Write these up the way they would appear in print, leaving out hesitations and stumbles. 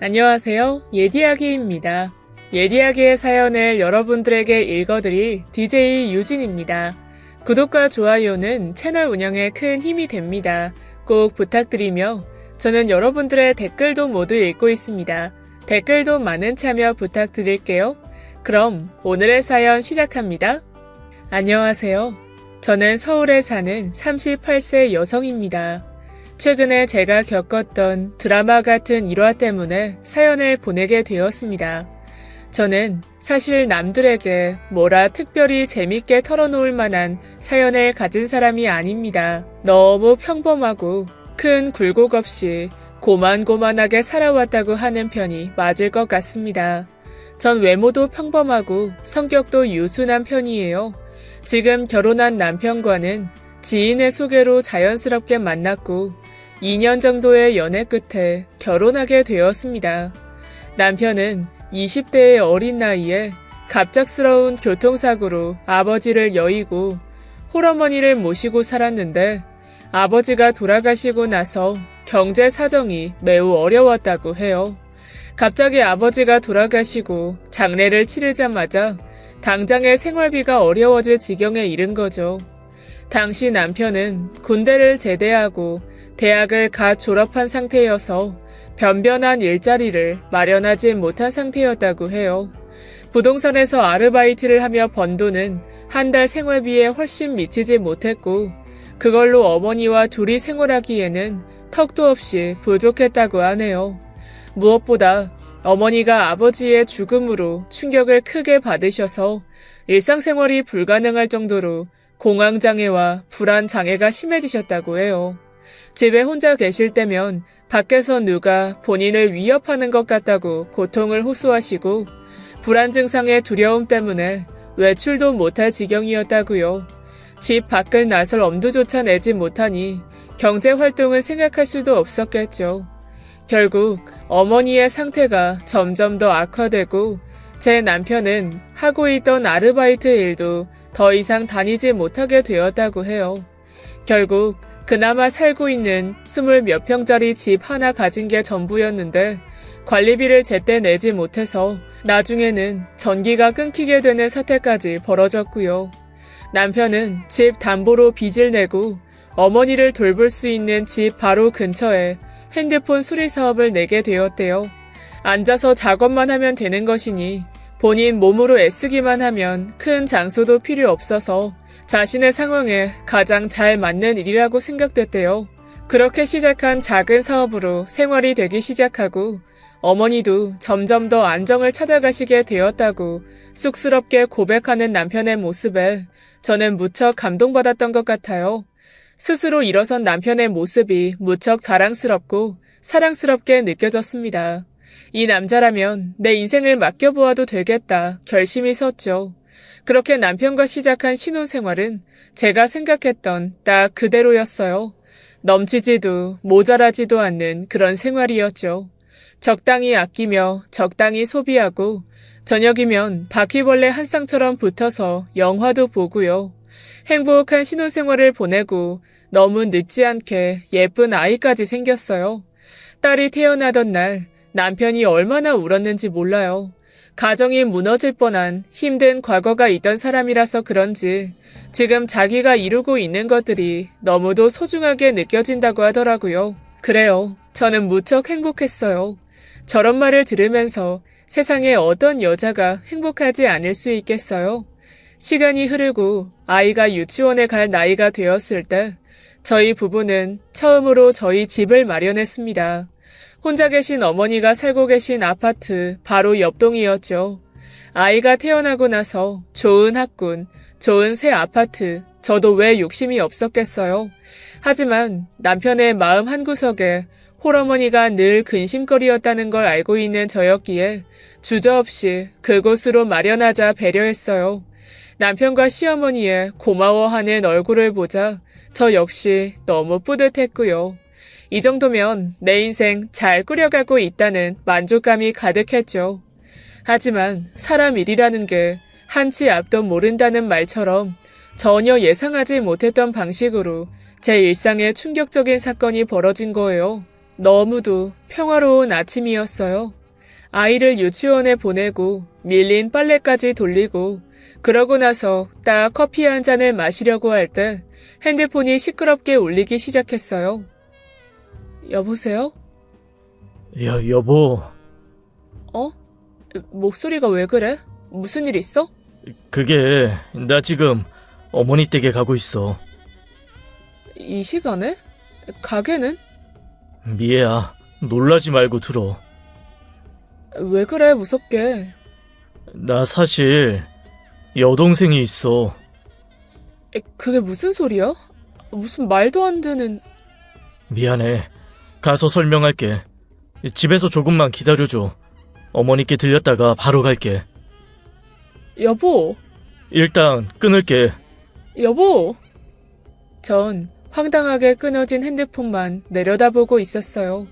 안녕하세요. 예디아기입니다. 예디아기의 사연을 여러분들에게 읽어드릴 DJ 유진입니다. 구독과 좋아요는 채널 운영에 큰 힘이 됩니다. 꼭 부탁드리며 저는 여러분들의 댓글도 모두 읽고 있습니다. 댓글도 많은 참여 부탁드릴게요. 그럼 오늘의 사연 시작합니다. 안녕하세요. 저는 서울에 사는 38세 여성입니다. 최근에 제가 겪었던 드라마 같은 일화 때문에 사연을 보내게 되었습니다. 저는 사실 남들에게 뭐라 특별히 재밌게 털어놓을 만한 사연을 가진 사람이 아닙니다. 너무 평범하고 큰 굴곡 없이 고만고만하게 살아왔다고 하는 편이 맞을 것 같습니다. 전 외모도 평범하고 성격도 유순한 편이에요. 지금 결혼한 남편과는 지인의 소개로 자연스럽게 만났고 2년 정도의 연애 끝에 결혼하게 되었습니다. 남편은 20대의 어린 나이에 갑작스러운 교통사고로 아버지를 여의고 홀어머니를 모시고 살았는데 아버지가 돌아가시고 나서 경제 사정이 매우 어려웠다고 해요. 갑자기 아버지가 돌아가시고 장례를 치르자마자 당장의 생활비가 어려워질 지경에 이른 거죠. 당시 남편은 군대를 제대하고 대학을 갓 졸업한 상태여서 변변한 일자리를 마련하지 못한 상태였다고 해요. 부동산에서 아르바이트를 하며 번 돈은 한 달 생활비에 훨씬 미치지 못했고 그걸로 어머니와 둘이 생활하기에는 턱도 없이 부족했다고 하네요. 무엇보다 어머니가 아버지의 죽음으로 충격을 크게 받으셔서 일상생활이 불가능할 정도로 공황장애와 불안장애가 심해지셨다고 해요. 집에 혼자 계실 때면 밖에서 누가 본인을 위협하는 것 같다고 고통을 호소하시고 불안 증상의 두려움 때문에 외출도 못할 지경이었다고요. 집 밖을 나설 엄두조차 내지 못하니 경제활동을 생각할 수도 없었겠죠. 결국 어머니의 상태가 점점 더 악화되고 제 남편은 하고 있던 아르바이트 일도 더 이상 다니지 못하게 되었다고 해요. 결국 그나마 살고 있는 20몇 평짜리 집 하나 가진 게 전부였는데 관리비를 제때 내지 못해서 나중에는 전기가 끊기게 되는 사태까지 벌어졌고요. 남편은 집 담보로 빚을 내고 어머니를 돌볼 수 있는 집 바로 근처에 핸드폰 수리 사업을 내게 되었대요. 앉아서 작업만 하면 되는 것이니 본인 몸으로 애쓰기만 하면 큰 장소도 필요 없어서 자신의 상황에 가장 잘 맞는 일이라고 생각됐대요. 그렇게 시작한 작은 사업으로 생활이 되기 시작하고 어머니도 점점 더 안정을 찾아가시게 되었다고 쑥스럽게 고백하는 남편의 모습에 저는 무척 감동받았던 것 같아요. 스스로 일어선 남편의 모습이 무척 자랑스럽고 사랑스럽게 느껴졌습니다. 이 남자라면 내 인생을 맡겨보아도 되겠다 결심이 섰죠. 그렇게 남편과 시작한 신혼생활은 제가 생각했던 딱 그대로였어요. 넘치지도 모자라지도 않는 그런 생활이었죠. 적당히 아끼며 적당히 소비하고 저녁이면 바퀴벌레 한 쌍처럼 붙어서 영화도 보고요. 행복한 신혼생활을 보내고 너무 늦지 않게 예쁜 아이까지 생겼어요. 딸이 태어나던 날 남편이 얼마나 울었는지 몰라요. 가정이 무너질 뻔한 힘든 과거가 있던 사람이라서 그런지 지금 자기가 이루고 있는 것들이 너무도 소중하게 느껴진다고 하더라고요. 그래요. 저는 무척 행복했어요. 저런 말을 들으면서 세상에 어떤 여자가 행복하지 않을 수 있겠어요? 시간이 흐르고 아이가 유치원에 갈 나이가 되었을 때 저희 부부는 처음으로 저희 집을 마련했습니다. 혼자 계신 어머니가 살고 계신 아파트 바로 옆동이었죠. 아이가 태어나고 나서 좋은 학군, 좋은 새 아파트, 저도 왜 욕심이 없었겠어요. 하지만 남편의 마음 한구석에 홀어머니가 늘 근심거리였다는 걸 알고 있는 저였기에 주저없이 그곳으로 마련하자 배려했어요. 남편과 시어머니의 고마워하는 얼굴을 보자 저 역시 너무 뿌듯했고요. 이 정도면 내 인생 잘 꾸려가고 있다는 만족감이 가득했죠. 하지만 사람 일이라는 게 한치 앞도 모른다는 말처럼 전혀 예상하지 못했던 방식으로 제 일상에 충격적인 사건이 벌어진 거예요. 너무도 평화로운 아침이었어요. 아이를 유치원에 보내고 밀린 빨래까지 돌리고 그러고 나서 딱 커피 한 잔을 마시려고 할 때 핸드폰이 시끄럽게 울리기 시작했어요. 여보세요? 여보. 어? 목소리가 왜 그래? 무슨 일 있어? 그게 나 지금 어머니 댁에 가고 있어. 이 시간에? 가게는? 미애야, 놀라지 말고 들어. 왜 그래 무섭게. 나 사실 여동생이 있어. 그게 무슨 소리야? 무슨 말도 안 되는... 미안해. 가서 설명할게. 집에서 조금만 기다려줘. 어머니께 들렸다가 바로 갈게. 여보! 일단 끊을게. 여보! 전 황당하게 끊어진 핸드폰만 내려다보고 있었어요.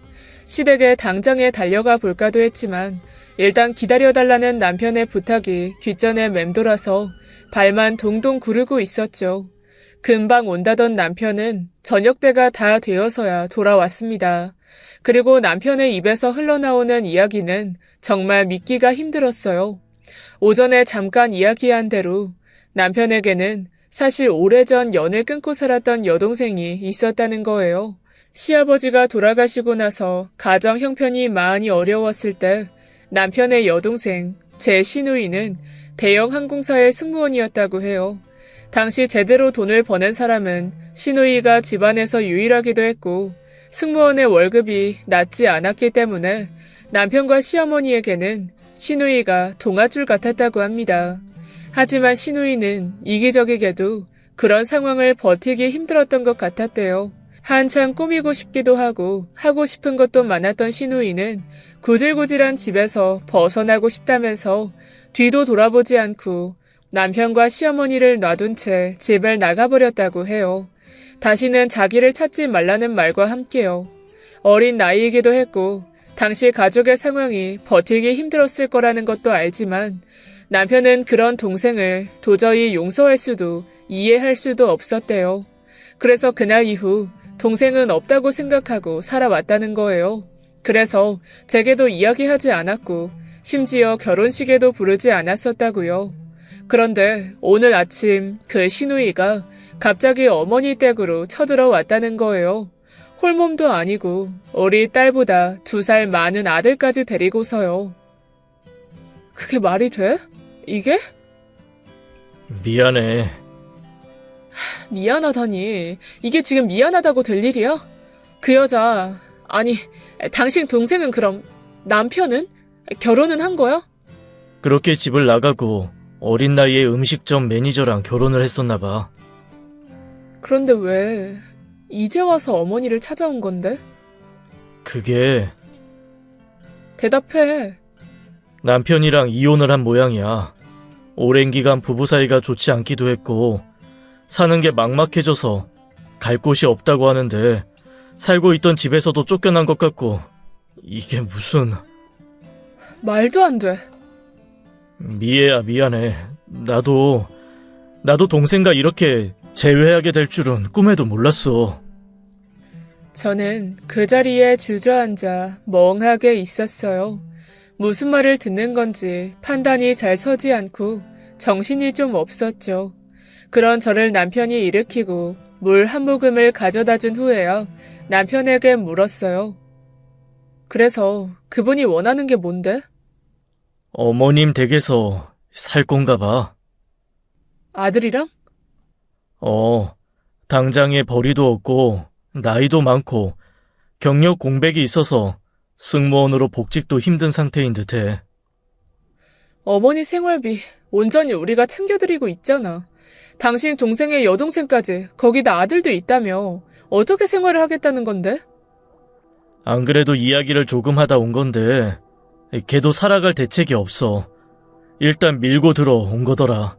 시댁에 당장에 달려가 볼까도 했지만 일단 기다려달라는 남편의 부탁이 귓전에 맴돌아서 발만 동동 구르고 있었죠. 금방 온다던 남편은 저녁때가 다 되어서야 돌아왔습니다. 그리고 남편의 입에서 흘러나오는 이야기는 정말 믿기가 힘들었어요. 오전에 잠깐 이야기한 대로 남편에게는 사실 오래전 연을 끊고 살았던 여동생이 있었다는 거예요. 시아버지가 돌아가시고 나서 가정 형편이 많이 어려웠을 때 남편의 여동생, 제 시누이는 대형 항공사의 승무원이었다고 해요. 당시 제대로 돈을 버는 사람은 시누이가 집안에서 유일하기도 했고 승무원의 월급이 낮지 않았기 때문에 남편과 시어머니에게는 시누이가 동아줄 같았다고 합니다. 하지만 시누이는 이기적이게도 그런 상황을 버티기 힘들었던 것 같았대요. 한창 꾸미고 싶기도 하고 싶은 것도 많았던 시누이는 구질구질한 집에서 벗어나고 싶다면서 뒤도 돌아보지 않고 남편과 시어머니를 놔둔 채 집을 나가버렸다고 해요. 다시는 자기를 찾지 말라는 말과 함께요. 어린 나이이기도 했고 당시 가족의 상황이 버티기 힘들었을 거라는 것도 알지만 남편은 그런 동생을 도저히 용서할 수도 이해할 수도 없었대요. 그래서 그날 이후 동생은 없다고 생각하고 살아왔다는 거예요. 그래서 제게도 이야기하지 않았고 심지어 결혼식에도 부르지 않았었다고요. 그런데 오늘 아침 그 시누이가 갑자기 어머니 댁으로 쳐들어왔다는 거예요. 홀몸도 아니고 우리 딸보다 2살 많은 아들까지 데리고서요. 그게 말이 돼? 이게? 미안해. 미안하다니. 이게 지금 미안하다고 될 일이야? 그 여자, 아니, 당신 동생은 그럼 남편은? 결혼은 한 거야? 그렇게 집을 나가고 어린 나이에 음식점 매니저랑 결혼을 했었나 봐. 그런데 왜 이제 와서 어머니를 찾아온 건데? 그게 대답해. 남편이랑 이혼을 한 모양이야. 오랜 기간 부부 사이가 좋지 않기도 했고 사는 게 막막해져서 갈 곳이 없다고 하는데 살고 있던 집에서도 쫓겨난 것 같고 이게 무슨... 말도 안 돼. 미애야, 미안해. 나도 동생과 이렇게 재회하게 될 줄은 꿈에도 몰랐어. 저는 그 자리에 주저앉아 멍하게 있었어요. 무슨 말을 듣는 건지 판단이 잘 서지 않고 정신이 좀 없었죠. 그런 저를 남편이 일으키고 물 한 모금을 가져다 준 후에야 남편에게 물었어요. 그래서 그분이 원하는 게 뭔데? 어머님 댁에서 살 건가 봐. 아들이랑? 당장에 벌이도 없고 나이도 많고 경력 공백이 있어서 승무원으로 복직도 힘든 상태인 듯해. 어머니 생활비 온전히 우리가 챙겨드리고 있잖아. 당신 동생의 여동생까지 거기다 아들도 있다며 어떻게 생활을 하겠다는 건데? 안 그래도 이야기를 조금 하다 온 건데 걔도 살아갈 대책이 없어. 일단 밀고 들어온 거더라.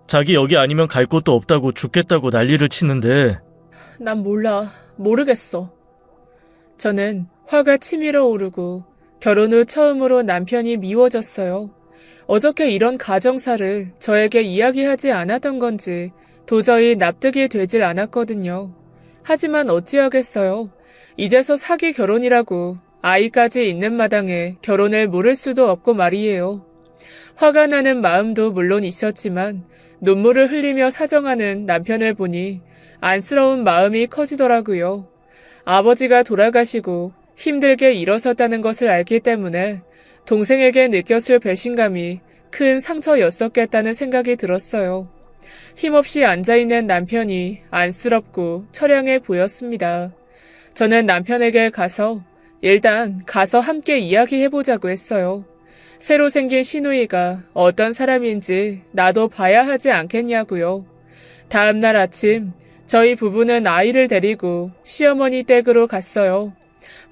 자기 여기 아니면 갈 곳도 없다고 죽겠다고 난리를 치는데. 난 몰라. 모르겠어. 저는 화가 치밀어 오르고 결혼 후 처음으로 남편이 미워졌어요. 어떻게 이런 가정사를 저에게 이야기하지 않았던 건지 도저히 납득이 되질 않았거든요. 하지만 어찌하겠어요. 이제서 사기 결혼이라고 아이까지 있는 마당에 결혼을 물을 수도 없고 말이에요. 화가 나는 마음도 물론 있었지만 눈물을 흘리며 사정하는 남편을 보니 안쓰러운 마음이 커지더라고요. 아버지가 돌아가시고 힘들게 일어섰다는 것을 알기 때문에 동생에게 느꼈을 배신감이 큰 상처였었겠다는 생각이 들었어요. 힘없이 앉아있는 남편이 안쓰럽고 처량해 보였습니다. 저는 남편에게 일단 가서 함께 이야기해보자고 했어요. 새로 생긴 시누이가 어떤 사람인지 나도 봐야 하지 않겠냐고요. 다음 날 아침 저희 부부는 아이를 데리고 시어머니 댁으로 갔어요.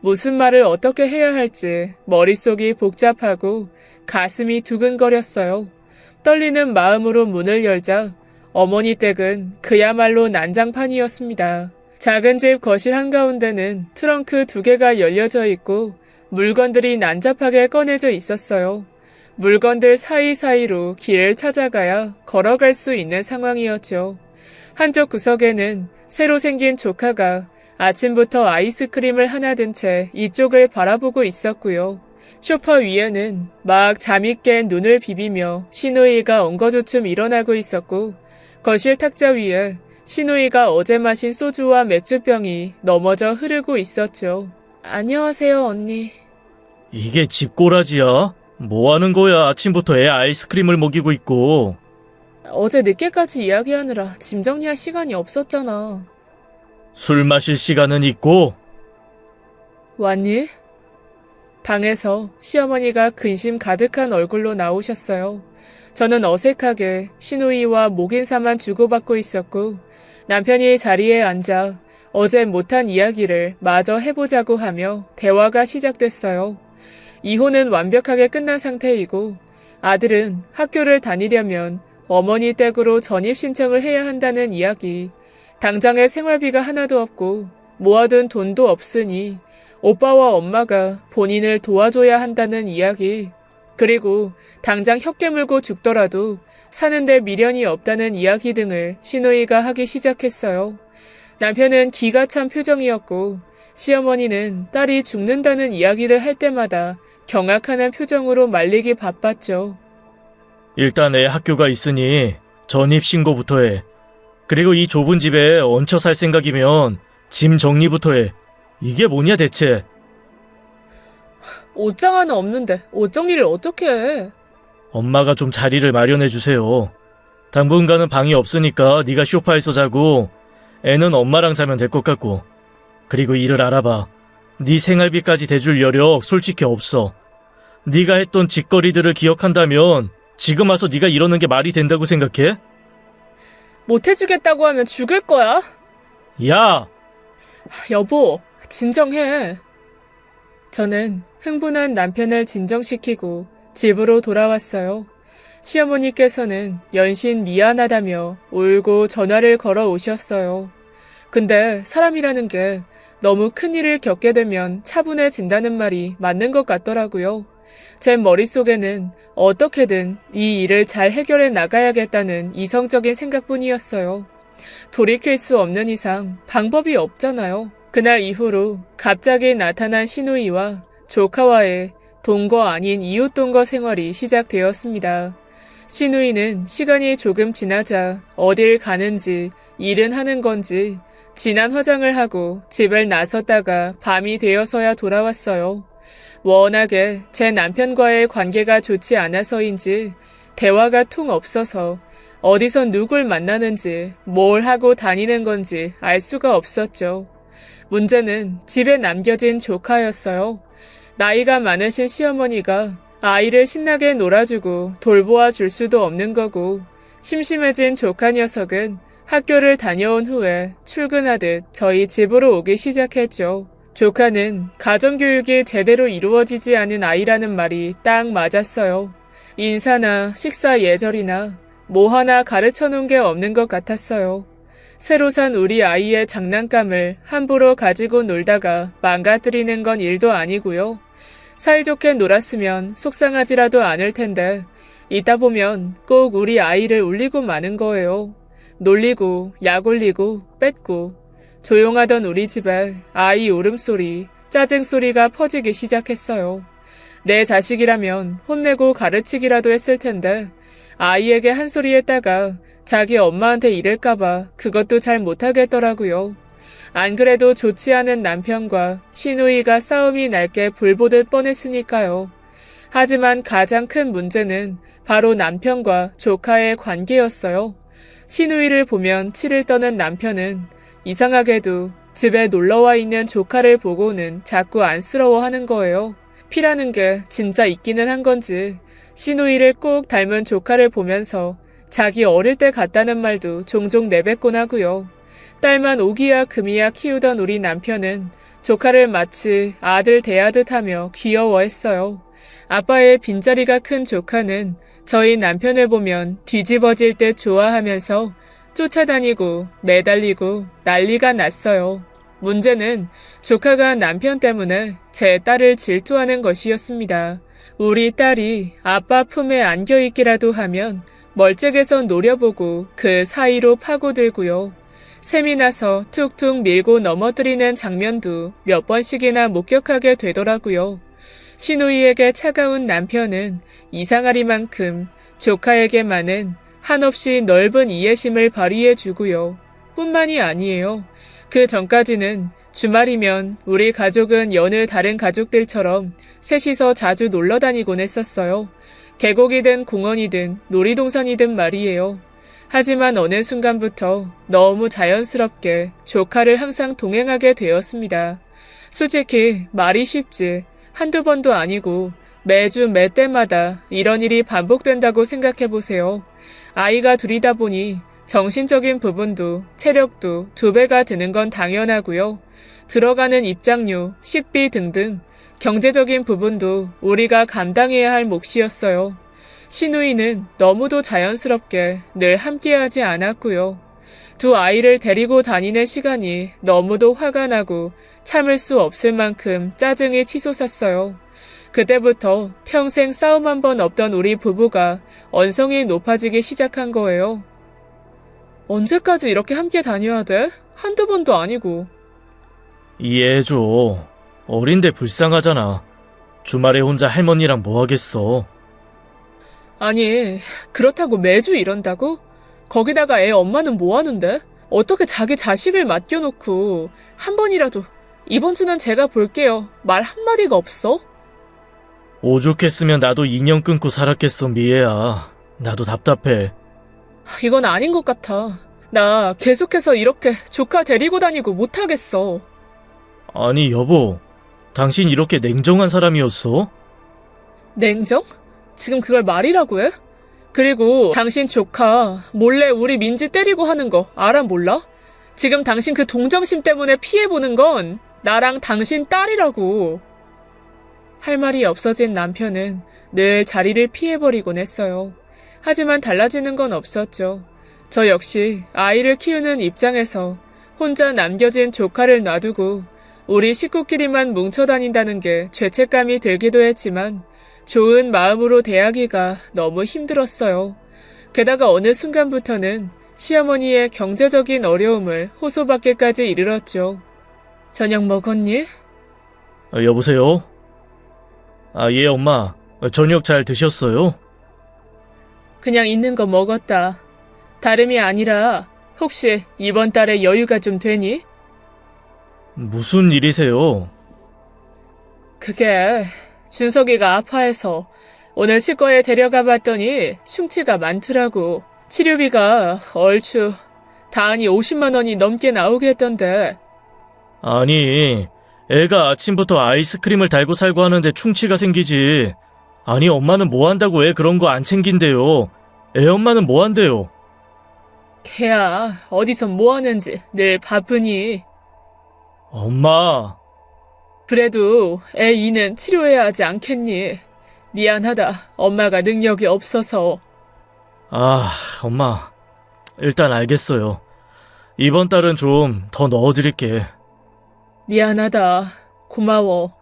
무슨 말을 어떻게 해야 할지 머릿속이 복잡하고 가슴이 두근거렸어요. 떨리는 마음으로 문을 열자 어머니 댁은 그야말로 난장판이었습니다. 작은 집 거실 한가운데는 트렁크 2개가 열려져 있고 물건들이 난잡하게 꺼내져 있었어요. 물건들 사이사이로 길을 찾아가야 걸어갈 수 있는 상황이었죠. 한쪽 구석에는 새로 생긴 조카가 아침부터 아이스크림을 하나 든 채 이쪽을 바라보고 있었고요. 소파 위에는 막 잠이 깬 눈을 비비며 시누이가 엉거주춤 일어나고 있었고 거실 탁자 위에 시누이가 어제 마신 소주와 맥주병이 넘어져 흐르고 있었죠. 안녕하세요, 언니. 이게 집꼬라지야? 뭐 하는 거야? 아침부터 애 아이스크림을 먹이고 있고. 어제 늦게까지 이야기하느라 짐 정리할 시간이 없었잖아. 술 마실 시간은 있고. 왔니? 방에서 시어머니가 근심 가득한 얼굴로 나오셨어요. 저는 어색하게 시누이와 목인사만 주고받고 있었고 남편이 자리에 앉아 어제 못한 이야기를 마저 해보자고 하며 대화가 시작됐어요. 이혼은 완벽하게 끝난 상태이고 아들은 학교를 다니려면 어머니 댁으로 전입 신청을 해야 한다는 이야기, 당장에 생활비가 하나도 없고 모아둔 돈도 없으니 오빠와 엄마가 본인을 도와줘야 한다는 이야기, 그리고 당장 혀 깨물고 죽더라도 사는데 미련이 없다는 이야기 등을 시누이가 하기 시작했어요. 남편은 기가 찬 표정이었고 시어머니는 딸이 죽는다는 이야기를 할 때마다 경악하는 표정으로 말리기 바빴죠. 일단 애 학교가 있으니 전입신고부터 해. 그리고 이 좁은 집에 얹혀 살 생각이면 짐 정리부터 해. 이게 뭐냐 대체. 옷장 하나 없는데 옷 정리를 어떻게 해? 엄마가 좀 자리를 마련해 주세요. 당분간은 방이 없으니까 네가 소파에서 자고 애는 엄마랑 자면 될 것 같고. 그리고 일을 알아봐. 네 생활비까지 대줄 여력 솔직히 없어. 네가 했던 짓거리들을 기억한다면 지금 와서 네가 이러는 게 말이 된다고 생각해? 못 해주겠다고 하면 죽을 거야? 야! 여보, 진정해. 저는 흥분한 남편을 진정시키고 집으로 돌아왔어요. 시어머니께서는 연신 미안하다며 울고 전화를 걸어 오셨어요. 근데 사람이라는 게 너무 큰일을 겪게 되면 차분해진다는 말이 맞는 것 같더라고요. 제 머릿속에는 어떻게든 이 일을 잘 해결해 나가야겠다는 이성적인 생각뿐이었어요. 돌이킬 수 없는 이상 방법이 없잖아요. 그날 이후로 갑자기 나타난 시누이와 조카와의 동거 아닌 이웃동거 생활이 시작되었습니다. 시누이는 시간이 조금 지나자 어딜 가는지 일은 하는 건지 진한 화장을 하고 집을 나섰다가 밤이 되어서야 돌아왔어요. 워낙에 제 남편과의 관계가 좋지 않아서인지 대화가 통 없어서 어디서 누굴 만나는지 뭘 하고 다니는 건지 알 수가 없었죠. 문제는 집에 남겨진 조카였어요. 나이가 많으신 시어머니가 아이를 신나게 놀아주고 돌보아 줄 수도 없는 거고 심심해진 조카 녀석은 학교를 다녀온 후에 출근하듯 저희 집으로 오기 시작했죠. 조카는 가정교육이 제대로 이루어지지 않은 아이라는 말이 딱 맞았어요. 인사나 식사 예절이나 뭐 하나 가르쳐 놓은 게 없는 것 같았어요. 새로 산 우리 아이의 장난감을 함부로 가지고 놀다가 망가뜨리는 건 일도 아니고요. 사이좋게 놀았으면 속상하지라도 않을 텐데 있다 보면 꼭 우리 아이를 울리고 마는 거예요. 놀리고 약 올리고 뺏고 조용하던 우리 집에 아이 울음소리, 짜증소리가 퍼지기 시작했어요. 내 자식이라면 혼내고 가르치기라도 했을 텐데 아이에게 한 소리 했다가 자기 엄마한테 이럴까봐 그것도 잘 못하겠더라고요. 안 그래도 좋지 않은 남편과 시누이가 싸움이 날 게 불보듯 뻔했으니까요. 하지만 가장 큰 문제는 바로 남편과 조카의 관계였어요. 시누이를 보면 치를 떠는 남편은 이상하게도 집에 놀러와 있는 조카를 보고는 자꾸 안쓰러워하는 거예요. 피라는 게 진짜 있기는 한 건지 시누이를 꼭 닮은 조카를 보면서 자기 어릴 때 같다는 말도 종종 내뱉곤 하고요. 딸만 오기야 금이야 키우던 우리 남편은 조카를 마치 아들 대하듯 하며 귀여워했어요. 아빠의 빈자리가 큰 조카는 저희 남편을 보면 뒤집어질 듯 좋아하면서 쫓아다니고 매달리고 난리가 났어요. 문제는 조카가 남편 때문에 제 딸을 질투하는 것이었습니다. 우리 딸이 아빠 품에 안겨있기라도 하면 멀찍에서 노려보고 그 사이로 파고들고요. 셈이 나서 툭툭 밀고 넘어뜨리는 장면도 몇 번씩이나 목격하게 되더라고요. 시누이에게 차가운 남편은 이상하리만큼 조카에게만은 한없이 넓은 이해심을 발휘해주고요. 뿐만이 아니에요. 그 전까지는 주말이면 우리 가족은 여느 다른 가족들처럼 셋이서 자주 놀러 다니곤 했었어요. 계곡이든 공원이든 놀이동산이든 말이에요. 하지만 어느 순간부터 너무 자연스럽게 조카를 항상 동행하게 되었습니다. 솔직히 말이 쉽지 한두 번도 아니고 매주 매 때마다 이런 일이 반복된다고 생각해보세요. 아이가 둘이다 보니 정신적인 부분도 체력도 2배가 드는 건 당연하고요. 들어가는 입장료, 식비 등등 경제적인 부분도 우리가 감당해야 할 몫이었어요. 시누이는 너무도 자연스럽게 늘 함께하지 않았고요. 두 아이를 데리고 다니는 시간이 너무도 화가 나고 참을 수 없을 만큼 짜증이 치솟았어요. 그때부터 평생 싸움 한 번 없던 우리 부부가 언성이 높아지기 시작한 거예요. 언제까지 이렇게 함께 다녀야 돼? 한두 번도 아니고. 이해해줘. 어린데 불쌍하잖아. 주말에 혼자 할머니랑 뭐 하겠어. 아니, 그렇다고 매주 이런다고? 거기다가 애 엄마는 뭐 하는데? 어떻게 자기 자식을 맡겨놓고 한 번이라도 이번 주는 제가 볼게요. 말 한마디가 없어? 오죽했으면 나도 인연 끊고 살았겠어, 미애야. 나도 답답해. 이건 아닌 것 같아. 나 계속해서 이렇게 조카 데리고 다니고 못하겠어. 아니, 여보. 당신 이렇게 냉정한 사람이었어? 냉정? 지금 그걸 말이라고 해? 그리고 당신 조카 몰래 우리 민지 때리고 하는 거 알아 몰라? 지금 당신 그 동정심 때문에 피해보는 건 나랑 당신 딸이라고. 할 말이 없어진 남편은 늘 자리를 피해버리곤 했어요. 하지만 달라지는 건 없었죠. 저 역시 아이를 키우는 입장에서 혼자 남겨진 조카를 놔두고 우리 식구끼리만 뭉쳐다닌다는 게 죄책감이 들기도 했지만 좋은 마음으로 대하기가 너무 힘들었어요. 게다가 어느 순간부터는 시어머니의 경제적인 어려움을 호소받기까지 이르렀죠. 저녁 먹었니? 여보세요? 예, 엄마. 저녁 잘 드셨어요? 그냥 있는 거 먹었다. 다름이 아니라 혹시 이번 달에 여유가 좀 되니? 무슨 일이세요? 그게 준석이가 아파해서 오늘 치과에 데려가 봤더니 충치가 많더라고. 치료비가 얼추 다하니 50만 원이 넘게 나오겠던데. 아니, 애가 아침부터 아이스크림을 달고 살고 하는데 충치가 생기지. 아니, 엄마는 뭐 한다고 애 그런 거 안 챙긴대요. 애 엄마는 뭐 한대요? 걔야 어디서 뭐 하는지 늘 바쁘니. 엄마. 그래도 애 이는 치료해야 하지 않겠니? 미안하다. 엄마가 능력이 없어서. 엄마. 일단 알겠어요. 이번 달은 좀 더 넣어드릴게. 미안하다. 고마워.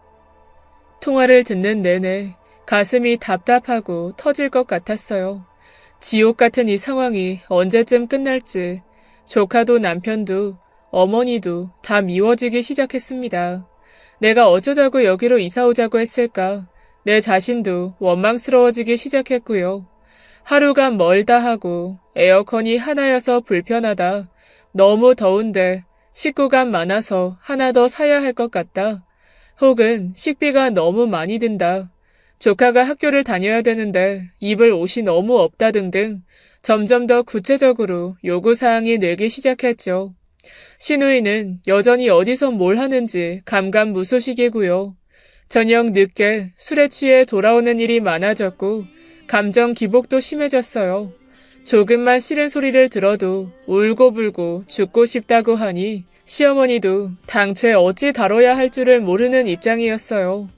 통화를 듣는 내내 가슴이 답답하고 터질 것 같았어요. 지옥 같은 이 상황이 언제쯤 끝날지 조카도 남편도 어머니도 다 미워지기 시작했습니다. 내가 어쩌자고 여기로 이사 오자고 했을까? 내 자신도 원망스러워지기 시작했고요. 하루가 멀다 하고 에어컨이 하나여서 불편하다. 너무 더운데 식구가 많아서 하나 더 사야 할 것 같다. 혹은 식비가 너무 많이 든다. 조카가 학교를 다녀야 되는데 입을 옷이 너무 없다 등등 점점 더 구체적으로 요구사항이 늘기 시작했죠. 시누이는 여전히 어디서 뭘 하는지 감감무소식이고요. 저녁 늦게 술에 취해 돌아오는 일이 많아졌고 감정 기복도 심해졌어요. 조금만 싫은 소리를 들어도 울고불고 죽고 싶다고 하니 시어머니도 당최 어찌 다뤄야 할 줄을 모르는 입장이었어요.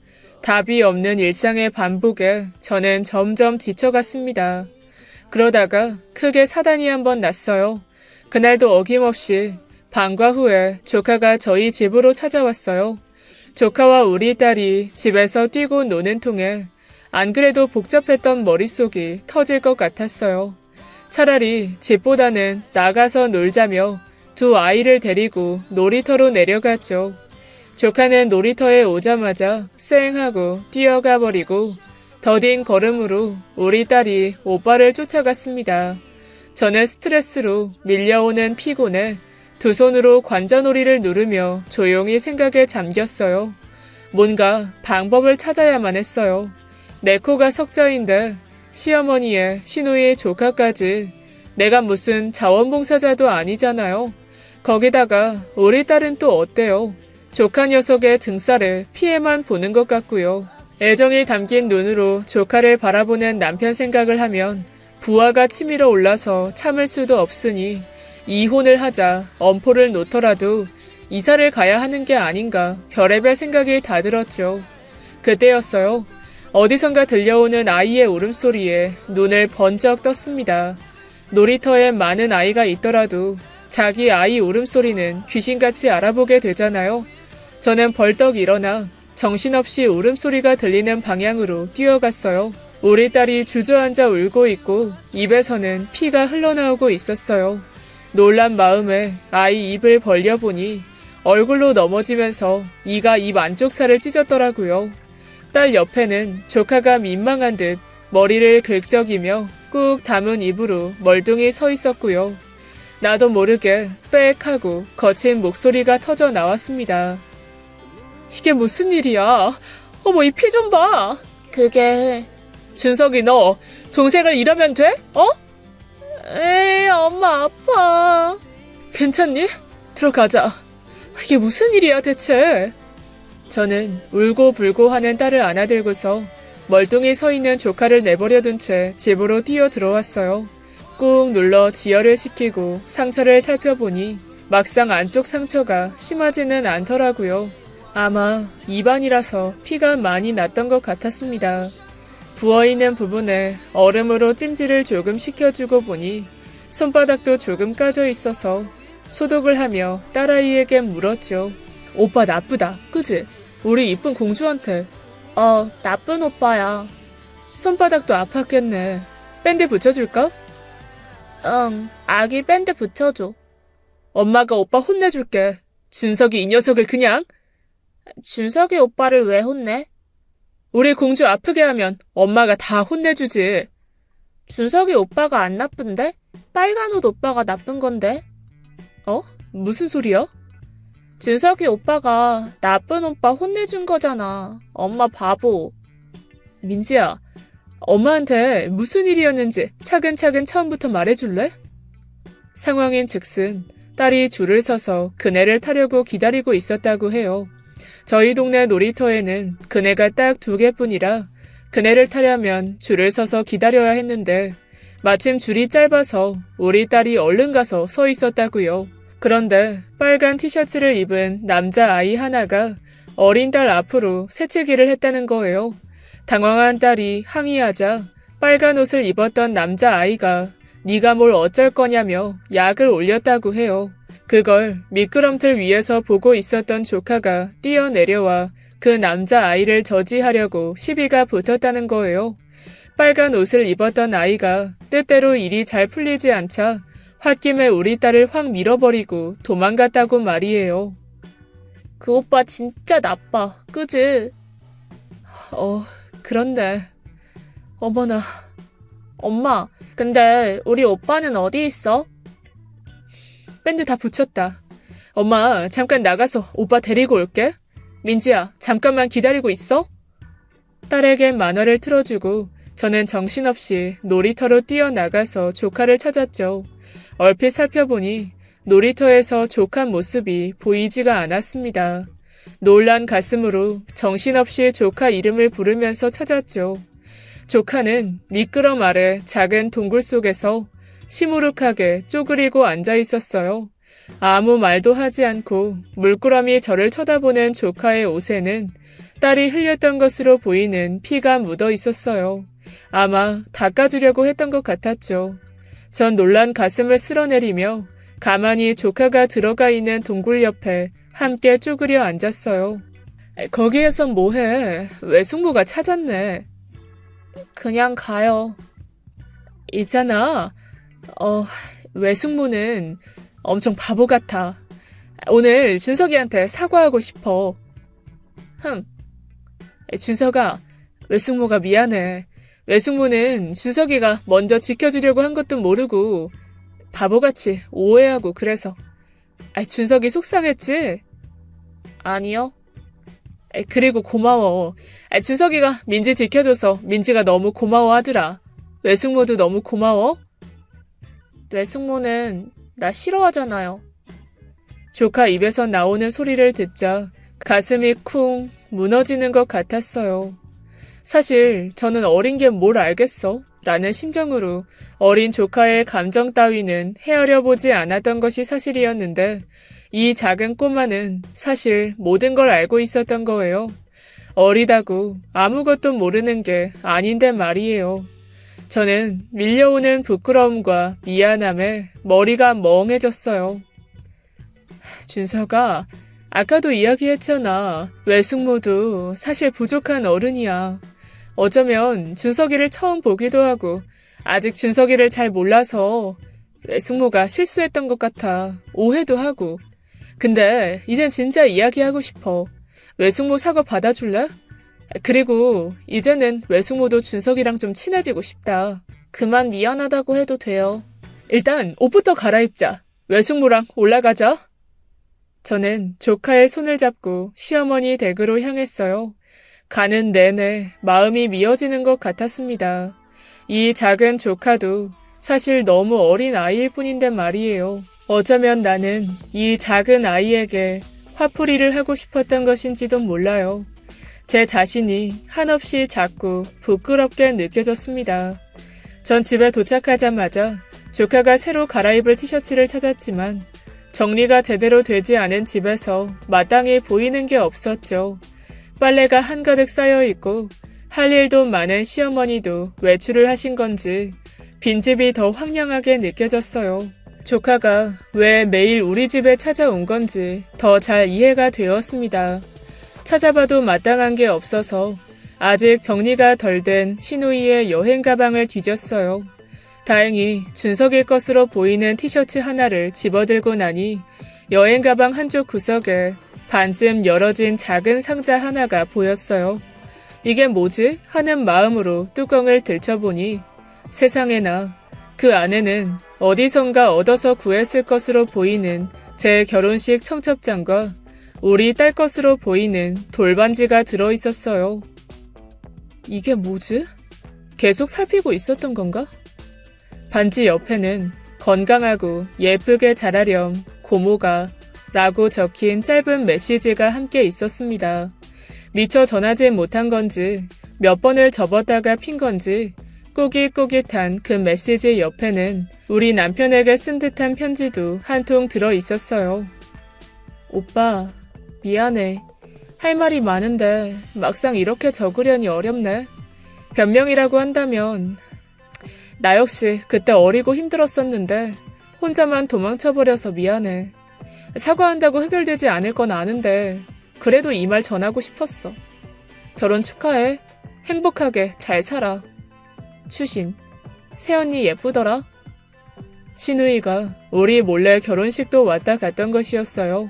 답이 없는 일상의 반복에 저는 점점 지쳐갔습니다. 그러다가 크게 사단이 한번 났어요. 그날도 어김없이 방과 후에 조카가 저희 집으로 찾아왔어요. 조카와 우리 딸이 집에서 뛰고 노는 통에 안 그래도 복잡했던 머릿속이 터질 것 같았어요. 차라리 집보다는 나가서 놀자며 두 아이를 데리고 놀이터로 내려갔죠. 조카는 놀이터에 오자마자 쌩하고 뛰어가 버리고 더딘 걸음으로 우리 딸이 오빠를 쫓아갔습니다. 저는 스트레스로 밀려오는 피곤에 두 손으로 관자놀이를 누르며 조용히 생각에 잠겼어요. 뭔가 방법을 찾아야만 했어요. 내 코가 석자인데 시어머니의 시누이의 조카까지 내가 무슨 자원봉사자도 아니잖아요. 거기다가 우리 딸은 또 어때요? 조카 녀석의 등살을 피해만 보는 것 같고요. 애정이 담긴 눈으로 조카를 바라보는 남편 생각을 하면 부하가 치밀어 올라서 참을 수도 없으니 이혼을 하자 엄포를 놓더라도 이사를 가야 하는 게 아닌가 별의별 생각이 다 들었죠. 그때였어요. 어디선가 들려오는 아이의 울음소리에 눈을 번쩍 떴습니다. 놀이터에 많은 아이가 있더라도 자기 아이 울음소리는 귀신같이 알아보게 되잖아요. 저는 벌떡 일어나 정신없이 울음소리가 들리는 방향으로 뛰어갔어요. 우리 딸이 주저앉아 울고 있고 입에서는 피가 흘러나오고 있었어요. 놀란 마음에 아이 입을 벌려보니 얼굴로 넘어지면서 이가 입 안쪽 살을 찢었더라고요. 딸 옆에는 조카가 민망한 듯 머리를 긁적이며 꾹 담은 입으로 멀뚱히 서 있었고요. 나도 모르게 빽 하고 거친 목소리가 터져 나왔습니다. 이게 무슨 일이야? 어머, 이 피 좀 봐. 그게... 준석이 너 동생을 이러면 돼? 어? 에이, 엄마 아파. 괜찮니? 들어가자. 이게 무슨 일이야 대체? 저는 울고불고 하는 딸을 안아들고서 멀뚱히 서 있는 조카를 내버려둔 채 집으로 뛰어 들어왔어요. 꾹 눌러 지혈을 시키고 상처를 살펴보니 막상 안쪽 상처가 심하지는 않더라고요. 아마 입안이라서 피가 많이 났던 것 같았습니다. 부어있는 부분에 얼음으로 찜질을 조금 시켜주고 보니 손바닥도 조금 까져 있어서 소독을 하며 딸아이에게 물었죠. 오빠 나쁘다, 그지? 우리 이쁜 공주한테. 나쁜 오빠야. 손바닥도 아팠겠네. 밴드 붙여줄까? 응, 아기 밴드 붙여줘. 엄마가 오빠 혼내줄게. 준석이 이 녀석을 그냥. 준석이 오빠를 왜 혼내? 우리 공주 아프게 하면 엄마가 다 혼내주지. 준석이 오빠가 안 나쁜데? 빨간 옷 오빠가 나쁜 건데? 무슨 소리야? 준석이 오빠가 나쁜 오빠 혼내준 거잖아. 엄마 바보. 민지야, 엄마한테 무슨 일이었는지 차근차근 처음부터 말해줄래? 상황인 즉슨 딸이 줄을 서서 그네를 타려고 기다리고 있었다고 해요. 저희 동네 놀이터에는 그네가 딱 2개뿐이라 그네를 타려면 줄을 서서 기다려야 했는데 마침 줄이 짧아서 우리 딸이 얼른 가서 서 있었다고요. 그런데 빨간 티셔츠를 입은 남자아이 하나가 어린 딸 앞으로 새치기를 했다는 거예요. 당황한 딸이 항의하자 빨간 옷을 입었던 남자아이가 네가 뭘 어쩔 거냐며 약을 올렸다고 해요. 그걸 미끄럼틀 위에서 보고 있었던 조카가 뛰어내려와 그 남자아이를 저지하려고 시비가 붙었다는 거예요. 빨간 옷을 입었던 아이가 때때로 일이 잘 풀리지 않자 홧김에 우리 딸을 확 밀어버리고 도망갔다고 말이에요. 그 오빠 진짜 나빠, 그지? 그런데 어머나. 엄마, 근데 우리 오빠는 어디 있어? 밴드 다 붙였다. 엄마, 잠깐 나가서 오빠 데리고 올게. 민지야, 잠깐만 기다리고 있어. 딸에게 만화를 틀어주고 저는 정신없이 놀이터로 뛰어나가서 조카를 찾았죠. 얼핏 살펴보니 놀이터에서 조카 모습이 보이지가 않았습니다. 놀란 가슴으로 정신없이 조카 이름을 부르면서 찾았죠. 조카는 미끄럼 아래 작은 동굴 속에서 시무룩하게 쪼그리고 앉아 있었어요. 아무 말도 하지 않고 물끄러미 저를 쳐다보는 조카의 옷에는 딸이 흘렸던 것으로 보이는 피가 묻어 있었어요. 아마 닦아주려고 했던 것 같았죠. 전 놀란 가슴을 쓸어내리며 가만히 조카가 들어가 있는 동굴 옆에 함께 쪼그려 앉았어요. 거기에선 뭐해? 외숙모가 찾았네. 그냥 가요. 있잖아. 외숙모는 엄청 바보 같아. 오늘 준석이한테 사과하고 싶어. 흥. 준석아, 외숙모가 미안해. 외숙모는 준석이가 먼저 지켜주려고 한 것도 모르고 바보같이 오해하고 그래서. 준석이 속상했지? 아니요. 그리고 고마워. 준석이가 민지 지켜줘서 민지가 너무 고마워하더라. 외숙모도 너무 고마워. 외숙모는 나 싫어하잖아요. 조카 입에서 나오는 소리를 듣자 가슴이 쿵 무너지는 것 같았어요. 사실 저는 어린 게 뭘 알겠어? 라는 심정으로 어린 조카의 감정 따위는 헤아려 보지 않았던 것이 사실이었는데 이 작은 꼬마는 사실 모든 걸 알고 있었던 거예요. 어리다고 아무것도 모르는 게 아닌데 말이에요. 저는 밀려오는 부끄러움과 미안함에 머리가 멍해졌어요. 준서가 아까도 이야기했잖아. 외숙모도 사실 부족한 어른이야. 어쩌면 준석이를 처음 보기도 하고 아직 준석이를 잘 몰라서 외숙모가 실수했던 것 같아. 오해도 하고. 근데 이젠 진짜 이야기하고 싶어. 외숙모 사과 받아줄래? 그리고 이제는 외숙모도 준석이랑 좀 친해지고 싶다. 그만 미안하다고 해도 돼요. 일단 옷부터 갈아입자. 외숙모랑 올라가자. 저는 조카의 손을 잡고 시어머니 댁으로 향했어요. 가는 내내 마음이 미어지는 것 같았습니다. 이 작은 조카도 사실 너무 어린 아이일 뿐인데 말이에요. 어쩌면 나는 이 작은 아이에게 화풀이를 하고 싶었던 것인지도 몰라요. 제 자신이 한없이 작고 부끄럽게 느껴졌습니다. 전 집에 도착하자마자 조카가 새로 갈아입을 티셔츠를 찾았지만 정리가 제대로 되지 않은 집에서 마땅히 보이는 게 없었죠. 빨래가 한가득 쌓여있고 할 일도 많은 시어머니도 외출을 하신 건지 빈집이 더 황량하게 느껴졌어요. 조카가 왜 매일 우리 집에 찾아온 건지 더 잘 이해가 되었습니다. 찾아봐도 마땅한 게 없어서 아직 정리가 덜 된 시누이의 여행 가방을 뒤졌어요. 다행히 준석일 것으로 보이는 티셔츠 하나를 집어들고 나니 여행 가방 한쪽 구석에 반쯤 열어진 작은 상자 하나가 보였어요. 이게 뭐지? 하는 마음으로 뚜껑을 들춰보니 세상에나 그 안에는 어디선가 얻어서 구했을 것으로 보이는 제 결혼식 청첩장과 우리 딸 것으로 보이는 돌반지가 들어있었어요. 이게 뭐지? 계속 살피고 있었던 건가? 반지 옆에는 건강하고 예쁘게 자라렴 고모가 라고 적힌 짧은 메시지가 함께 있었습니다. 미처 전하지 못한 건지 몇 번을 접었다가 핀 건지 꾸깃꾸깃한 그 메시지 옆에는 우리 남편에게 쓴 듯한 편지도 한 통 들어 있었어요. 오빠, 미안해. 할 말이 많은데 막상 이렇게 적으려니 어렵네. 변명이라고 한다면 나 역시 그때 어리고 힘들었었는데 혼자만 도망쳐버려서 미안해. 사과한다고 해결되지 않을 건 아는데 그래도 이 말 전하고 싶었어. 결혼 축하해. 행복하게 잘 살아. 추신. 새언니 예쁘더라. 신우이가 우리 몰래 결혼식도 왔다 갔던 것이었어요.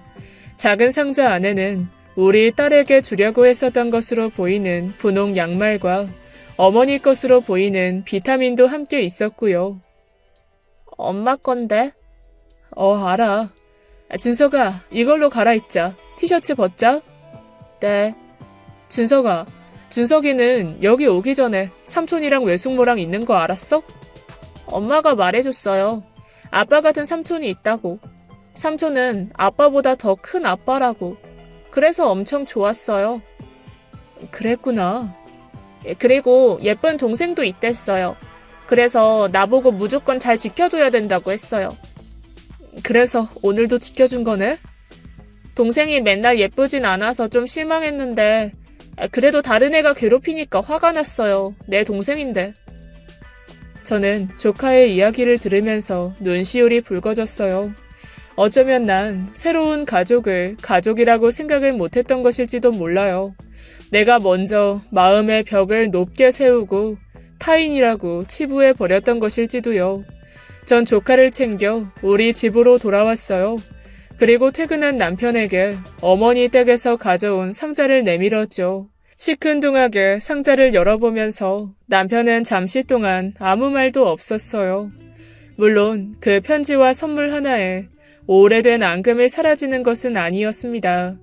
작은 상자 안에는 우리 딸에게 주려고 했었던 것으로 보이는 분홍 양말과 어머니 것으로 보이는 비타민도 함께 있었고요. 엄마 건데? 알아. 준석아, 이걸로 갈아입자. 티셔츠 벗자. 네. 준석아, 준석이는 여기 오기 전에 삼촌이랑 외숙모랑 있는 거 알았어? 엄마가 말해줬어요. 아빠 같은 삼촌이 있다고. 삼촌은 아빠보다 더 큰 아빠라고. 그래서 엄청 좋았어요. 그랬구나. 그리고 예쁜 동생도 있댔어요. 그래서 나보고 무조건 잘 지켜줘야 된다고 했어요. 그래서 오늘도 지켜준 거네? 동생이 맨날 예쁘진 않아서 좀 실망했는데 그래도 다른 애가 괴롭히니까 화가 났어요. 내 동생인데. 저는 조카의 이야기를 들으면서 눈시울이 붉어졌어요. 어쩌면 난 새로운 가족을 가족이라고 생각을 못했던 것일지도 몰라요. 내가 먼저 마음의 벽을 높게 세우고 타인이라고 치부해 버렸던 것일지도요. 전 조카를 챙겨 우리 집으로 돌아왔어요. 그리고 퇴근한 남편에게 어머니 댁에서 가져온 상자를 내밀었죠. 시큰둥하게 상자를 열어보면서 남편은 잠시 동안 아무 말도 없었어요. 물론 그 편지와 선물 하나에 오래된 앙금이 사라지는 것은 아니었습니다.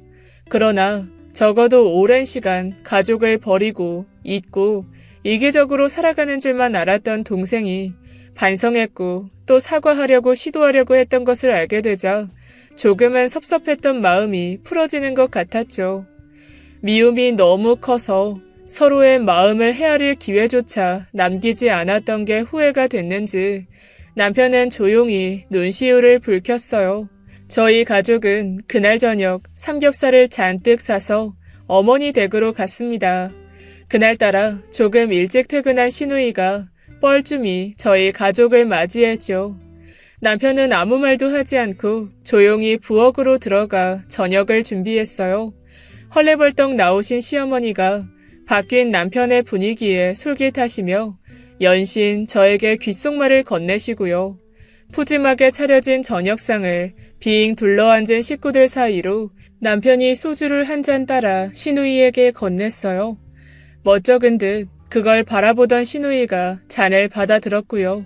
그러나 적어도 오랜 시간 가족을 버리고 잊고 이기적으로 살아가는 줄만 알았던 동생이 반성했고 또 사과하려고 시도하려고 했던 것을 알게 되자 조금은 섭섭했던 마음이 풀어지는 것 같았죠. 미움이 너무 커서 서로의 마음을 헤아릴 기회조차 남기지 않았던 게 후회가 됐는지 남편은 조용히 눈시울을 붉혔어요. 저희 가족은 그날 저녁 삼겹살을 잔뜩 사서 어머니 댁으로 갔습니다. 그날따라 조금 일찍 퇴근한 시누이가 뻘쭘히 저희 가족을 맞이했죠. 남편은 아무 말도 하지 않고 조용히 부엌으로 들어가 저녁을 준비했어요. 헐레벌떡 나오신 시어머니가 바뀐 남편의 분위기에 솔깃하시며 연신 저에게 귓속말을 건네시고요. 푸짐하게 차려진 저녁상을 빙 둘러앉은 식구들 사이로 남편이 소주를 한 잔 따라 시누이에게 건넸어요. 멋쩍은 듯 그걸 바라보던 시누이가 잔을 받아들었고요.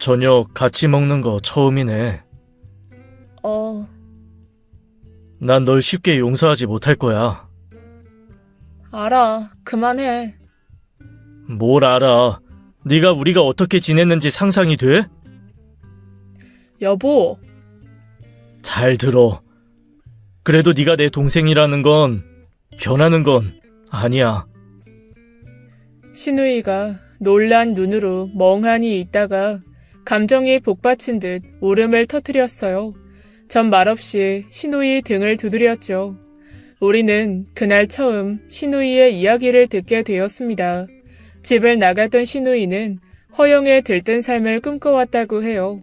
저녁 같이 먹는 거 처음이네. 난 널 쉽게 용서하지 못할 거야. 알아. 그만해. 뭘 알아. 네가 우리가 어떻게 지냈는지 상상이 돼? 여보, 잘 들어. 그래도 네가 내 동생이라는 건 변하는 건 아니야. 시누이가 놀란 눈으로 멍하니 있다가 감정이 복받친 듯 울음을 터뜨렸어요. 전 말없이 시누이 등을 두드렸죠. 우리는 그날 처음 시누이의 이야기를 듣게 되었습니다. 집을 나갔던 시누이는 허영에 들뜬 삶을 꿈꿔왔다고 해요.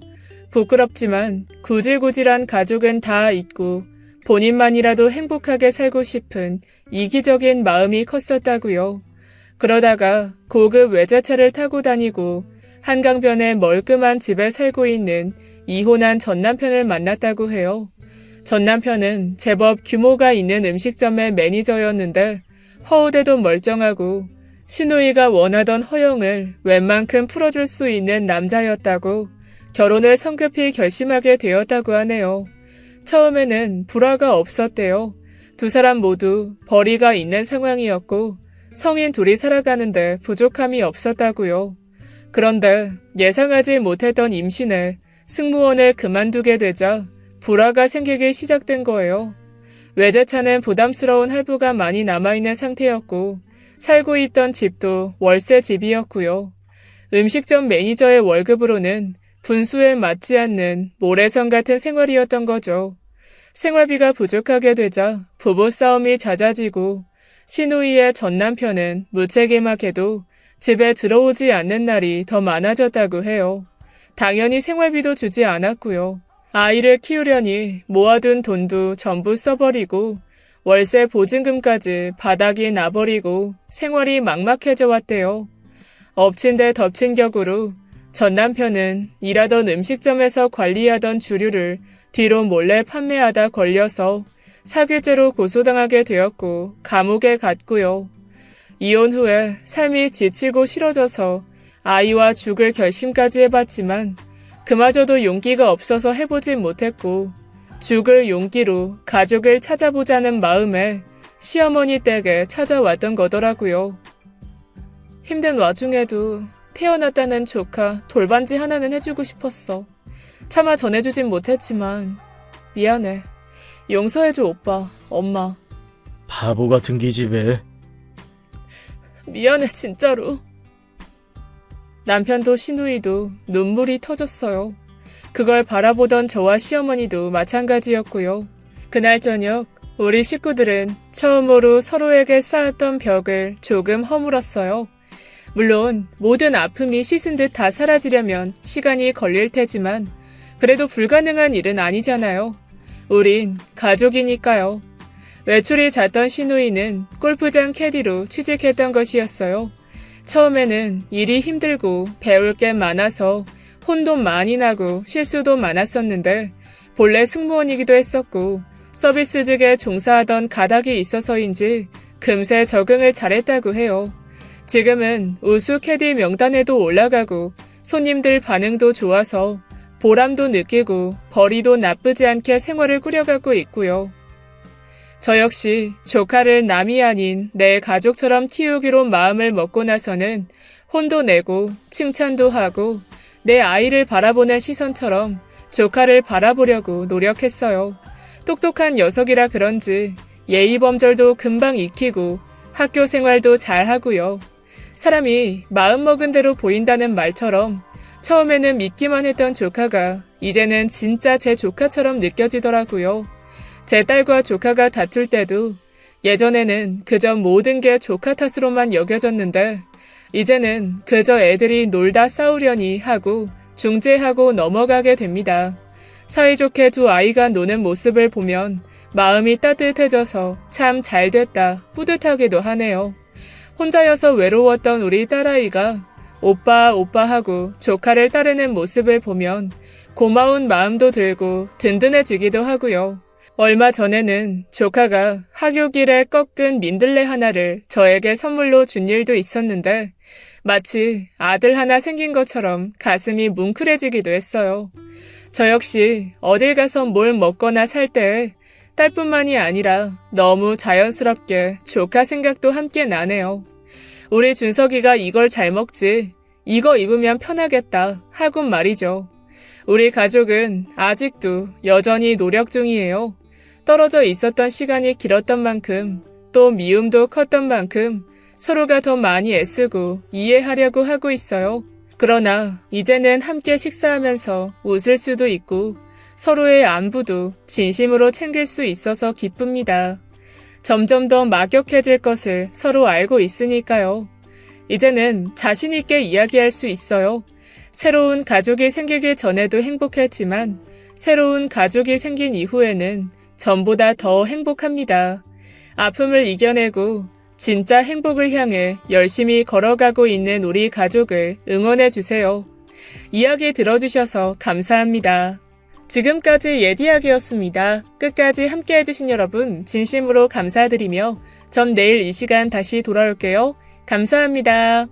부끄럽지만 구질구질한 가족은 다 잊고 본인만이라도 행복하게 살고 싶은 이기적인 마음이 컸었다고요. 그러다가 고급 외제차를 타고 다니고 한강변의 멀끔한 집에 살고 있는 이혼한 전남편을 만났다고 해요. 전남편은 제법 규모가 있는 음식점의 매니저였는데 허우대도 멀쩡하고 시누이가 원하던 허영을 웬만큼 풀어줄 수 있는 남자였다고 결혼을 성급히 결심하게 되었다고 하네요. 처음에는 불화가 없었대요. 두 사람 모두 벌이가 있는 상황이었고 성인 둘이 살아가는데 부족함이 없었다고요. 그런데 예상하지 못했던 임신에 승무원을 그만두게 되자 불화가 생기기 시작된 거예요. 외제차는 부담스러운 할부가 많이 남아있는 상태였고 살고 있던 집도 월세 집이었고요. 음식점 매니저의 월급으로는 분수에 맞지 않는 모래성 같은 생활이었던 거죠. 생활비가 부족하게 되자 부부싸움이 잦아지고 시누이의 전남편은 무책임하게도 집에 들어오지 않는 날이 더 많아졌다고 해요. 당연히 생활비도 주지 않았고요. 아이를 키우려니 모아둔 돈도 전부 써버리고 월세 보증금까지 바닥이 나버리고 생활이 막막해져 왔대요. 엎친 데 덮친 격으로 전 남편은 일하던 음식점에서 관리하던 주류를 뒤로 몰래 판매하다 걸려서 사기죄로 고소당하게 되었고 감옥에 갔고요. 이혼 후에 삶이 지치고 싫어져서 아이와 죽을 결심까지 해봤지만 그마저도 용기가 없어서 해보진 못했고 죽을 용기로 가족을 찾아보자는 마음에 시어머니 댁에 찾아왔던 거더라고요. 힘든 와중에도 태어났다는 조카 돌반지 하나는 해주고 싶었어. 차마 전해주진 못했지만 미안해. 용서해줘 오빠, 엄마. 바보 같은 기집애. 미안해 진짜로. 남편도 시누이도 눈물이 터졌어요. 그걸 바라보던 저와 시어머니도 마찬가지였고요. 그날 저녁 우리 식구들은 처음으로 서로에게 쌓았던 벽을 조금 허물었어요. 물론 모든 아픔이 씻은 듯 다 사라지려면 시간이 걸릴 테지만 그래도 불가능한 일은 아니잖아요. 우린 가족이니까요. 외출이 잦던 시누이는 골프장 캐디로 취직했던 것이었어요. 처음에는 일이 힘들고 배울 게 많아서 혼도 많이 나고 실수도 많았었는데 본래 승무원이기도 했었고 서비스직에 종사하던 가닥이 있어서인지 금세 적응을 잘했다고 해요. 지금은 우수 캐디 명단에도 올라가고 손님들 반응도 좋아서 보람도 느끼고 벌이도 나쁘지 않게 생활을 꾸려가고 있고요. 저 역시 조카를 남이 아닌 내 가족처럼 키우기로 마음을 먹고 나서는 혼도 내고 칭찬도 하고 내 아이를 바라보는 시선처럼 조카를 바라보려고 노력했어요. 똑똑한 녀석이라 그런지 예의범절도 금방 익히고 학교 생활도 잘하고요. 사람이 마음먹은 대로 보인다는 말처럼 처음에는 믿기만 했던 조카가 이제는 진짜 제 조카처럼 느껴지더라고요. 제 딸과 조카가 다툴 때도 예전에는 그저 모든 게 조카 탓으로만 여겨졌는데 이제는 그저 애들이 놀다 싸우려니 하고 중재하고 넘어가게 됩니다. 사이좋게 두 아이가 노는 모습을 보면 마음이 따뜻해져서 참 잘됐다 뿌듯하기도 하네요. 혼자여서 외로웠던 우리 딸아이가 오빠 오빠 하고 조카를 따르는 모습을 보면 고마운 마음도 들고 든든해지기도 하고요. 얼마 전에는 조카가 하교길에 꺾은 민들레 하나를 저에게 선물로 준 일도 있었는데 마치 아들 하나 생긴 것처럼 가슴이 뭉클해지기도 했어요. 저 역시 어딜 가서 뭘 먹거나 살 때 딸뿐만이 아니라 너무 자연스럽게 조카 생각도 함께 나네요. 우리 준석이가 이걸 잘 먹지, 이거 입으면 편하겠다 하곤 말이죠. 우리 가족은 아직도 여전히 노력 중이에요. 떨어져 있었던 시간이 길었던 만큼 또 미움도 컸던 만큼 서로가 더 많이 애쓰고 이해하려고 하고 있어요. 그러나 이제는 함께 식사하면서 웃을 수도 있고 서로의 안부도 진심으로 챙길 수 있어서 기쁩니다. 점점 더 막역해질 것을 서로 알고 있으니까요. 이제는 자신 있게 이야기할 수 있어요. 새로운 가족이 생기기 전에도 행복했지만 새로운 가족이 생긴 이후에는 전보다 더 행복합니다. 아픔을 이겨내고 진짜 행복을 향해 열심히 걸어가고 있는 우리 가족을 응원해주세요. 이야기 들어주셔서 감사합니다. 지금까지 예디야기였습니다. 끝까지 함께 해주신 여러분 진심으로 감사드리며 전 내일 이 시간 다시 돌아올게요. 감사합니다.